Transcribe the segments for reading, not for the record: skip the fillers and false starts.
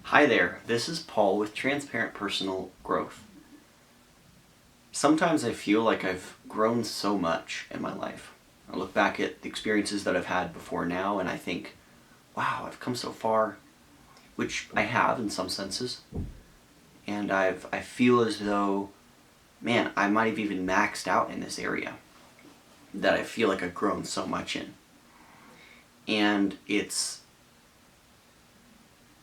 Hi there, this is Paul with Transparent Personal Growth. Sometimes I feel like I've grown so much in my life. I look back at the experiences that I've had before now and I think, wow, I've come so far, which I have in some senses. And I feel as though, man, I might have even maxed out in this area that I feel like I've grown so much in. And it's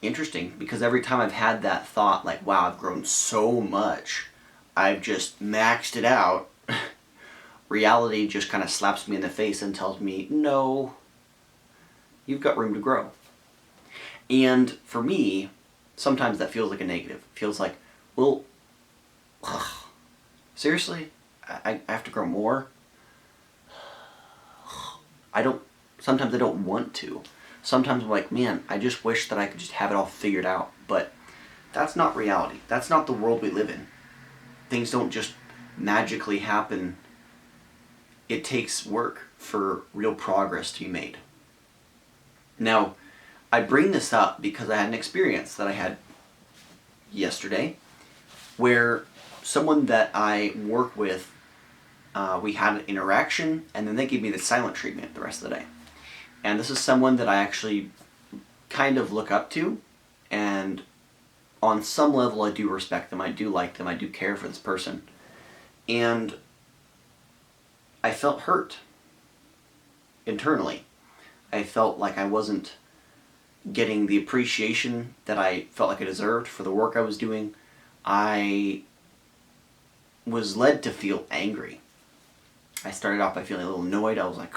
interesting because every time I've had that thought, like, wow, I've grown so much, I've just maxed it out, reality just kind of slaps me in the face and tells me, no, you've got room to grow. And for me, sometimes that feels like a negative. It feels like, well, seriously? I have to grow more? Sometimes I don't want to. Sometimes I'm like, man, I just wish that I could just have it all figured out. But that's not reality. That's not the world we live in. Things don't just magically happen. It takes work for real progress to be made. Now, I bring this up because I had an experience that I had yesterday where someone that I work with, we had an interaction and then they gave me the silent treatment the rest of the day. And this is someone that I actually kind of look up to, and on some level I do respect them, I do like them, I do care for this person. And I felt hurt internally. I felt like I wasn't getting the appreciation that I felt like I deserved for the work I was doing. I was led to feel angry. I started off by feeling a little annoyed. I was like,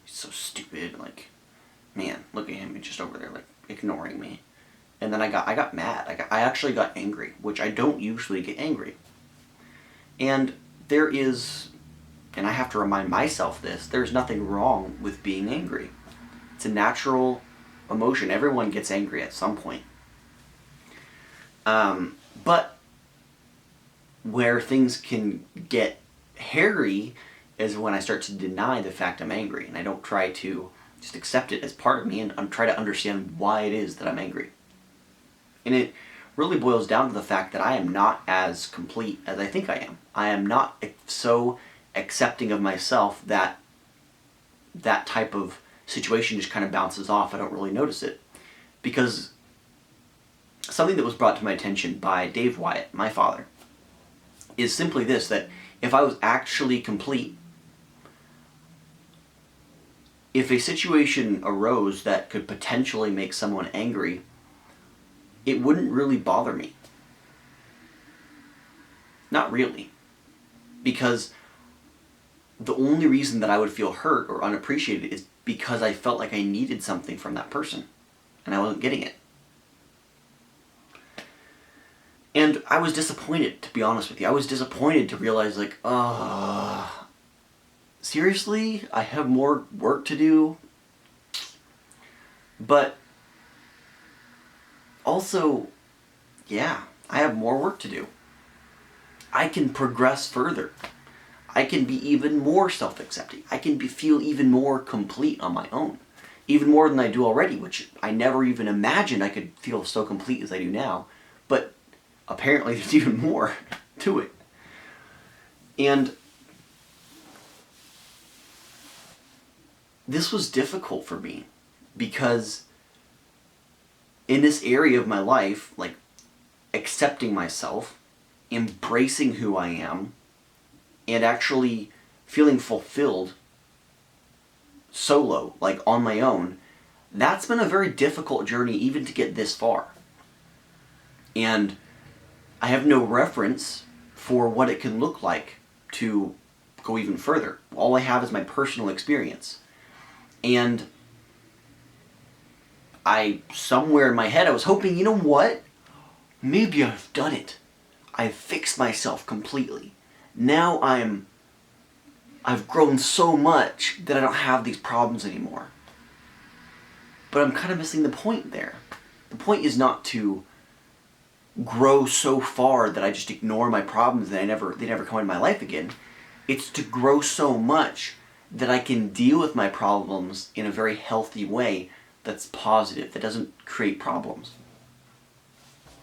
he's so stupid. Like, man, look at him. He's just over there, like, ignoring me. And then I got mad. I actually got angry, which I don't usually get angry. And there is, and I have to remind myself this, there's nothing wrong with being angry. It's a natural emotion. Everyone gets angry at some point. But where things can get hairy is when I start to deny the fact I'm angry, and I don't try to just accept it as part of me and try to understand why it is that I'm angry. And it really boils down to the fact that I am not as complete as I think I am. I am not so accepting of myself that that type of situation just kind of bounces off. I don't really notice it. Because something that was brought to my attention by Dave Wyatt, my father, is simply this, that if I was actually complete, if a situation arose that could potentially make someone angry, it wouldn't really bother me. Not really. Because the only reason that I would feel hurt or unappreciated is because I felt like I needed something from that person, and I wasn't getting it. And I was disappointed, to be honest with you. I was disappointed to realize, like, seriously? I have more work to do? But also, yeah, I have more work to do. I can progress further. I can be even more self-accepting. I can feel even more complete on my own. Even more than I do already, which I never even imagined I could feel so complete as I do now. But apparently there's even more to it. And this was difficult for me because in this area of my life, like accepting myself, embracing who I am, and actually feeling fulfilled solo, like on my own, that's been a very difficult journey even to get this far. And I have no reference for what it can look like to go even further. All I have is my personal experience. And somewhere in my head, I was hoping, you know what? Maybe I've done it. I've fixed myself completely. Now I've grown so much that I don't have these problems anymore. But I'm kind of missing the point there. The point is not to grow so far that I just ignore my problems and they never come into my life again. It's to grow so much that I can deal with my problems in a very healthy way that's positive, that doesn't create problems.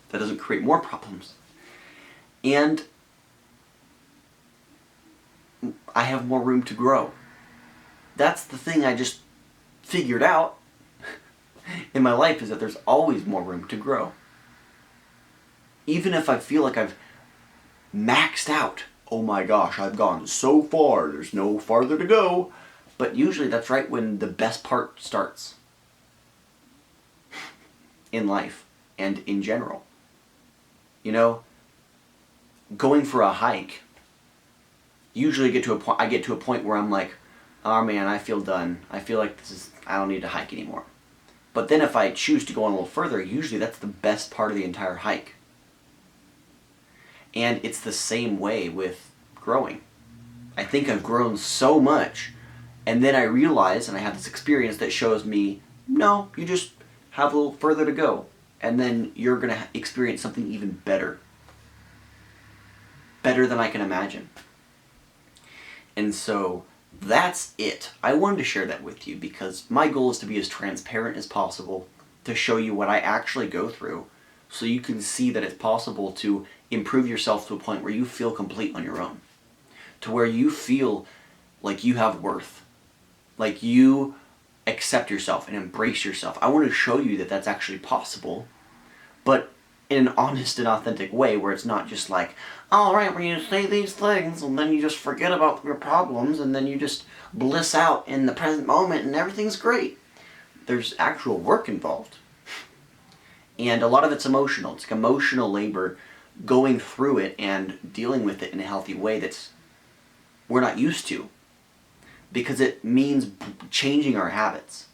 That doesn't create more problems. And I have more room to grow. That's the thing I just figured out in my life, is that there's always more room to grow. Even if I feel like I've maxed out, oh my gosh, I've gone so far, there's no farther to go. But usually that's right when the best part starts in life and in general. You know, going for a hike, usually I get to a point where I'm like, oh man, I feel done. I feel like I don't need to hike anymore. But then if I choose to go on a little further, usually that's the best part of the entire hike. And it's the same way with growing. I think I've grown so much, and then I realize, and I have this experience that shows me, no, you just have a little further to go. And then you're going to experience something even better. Better than I can imagine. And so that's it. I wanted to share that with you because my goal is to be as transparent as possible, to show you what I actually go through, so you can see that it's possible to improve yourself to a point where you feel complete on your own. To where you feel like you have worth. Like you accept yourself and embrace yourself. I want to show you that that's actually possible, but in an honest and authentic way, where it's not just like, alright, when you say these things and then you just forget about your problems and then you just bliss out in the present moment and everything's great. There's actual work involved. And a lot of it's emotional. It's like emotional labor, going through it and dealing with it in a healthy way that's we're not used to. Because it means changing our habits.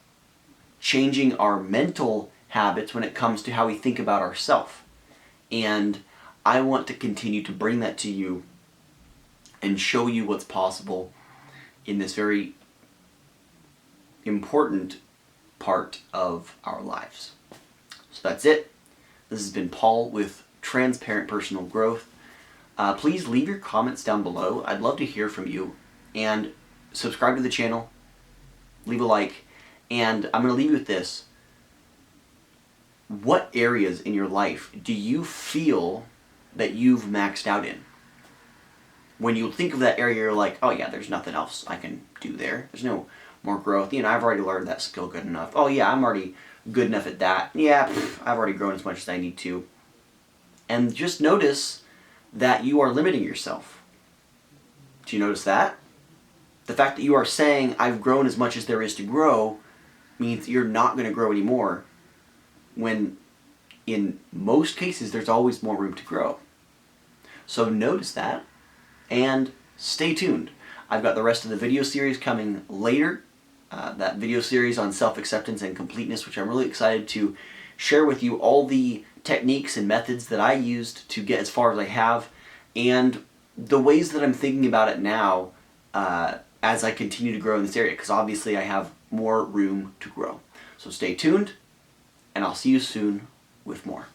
Changing our mental habits when it comes to how we think about ourselves. And I want to continue to bring that to you and show you what's possible in this very important part of our lives. So that's it. This has been Paul with Transparent Personal Growth. Please leave your comments down below. I'd love to hear from you. And subscribe to the channel. Leave a like. And I'm going to leave you with this. What areas in your life do you feel that you've maxed out in? When you think of that area, you're like, oh yeah, there's nothing else I can do there. There's no more growth. You know, I've already learned that skill good enough. Oh yeah, I'm already good enough at that. Yeah, I've already grown as much as I need to. And just notice that you are limiting yourself. Do you notice that? The fact that you are saying, I've grown as much as there is to grow, means you're not going to grow anymore, when in most cases there's always more room to grow. So notice that and stay tuned. I've got the rest of the video series coming later. That video series on self-acceptance and completeness, which I'm really excited to share with you all the techniques and methods that I used to get as far as I have, and the ways that I'm thinking about it now as I continue to grow in this area, because obviously I have more room to grow. So stay tuned, and I'll see you soon with more.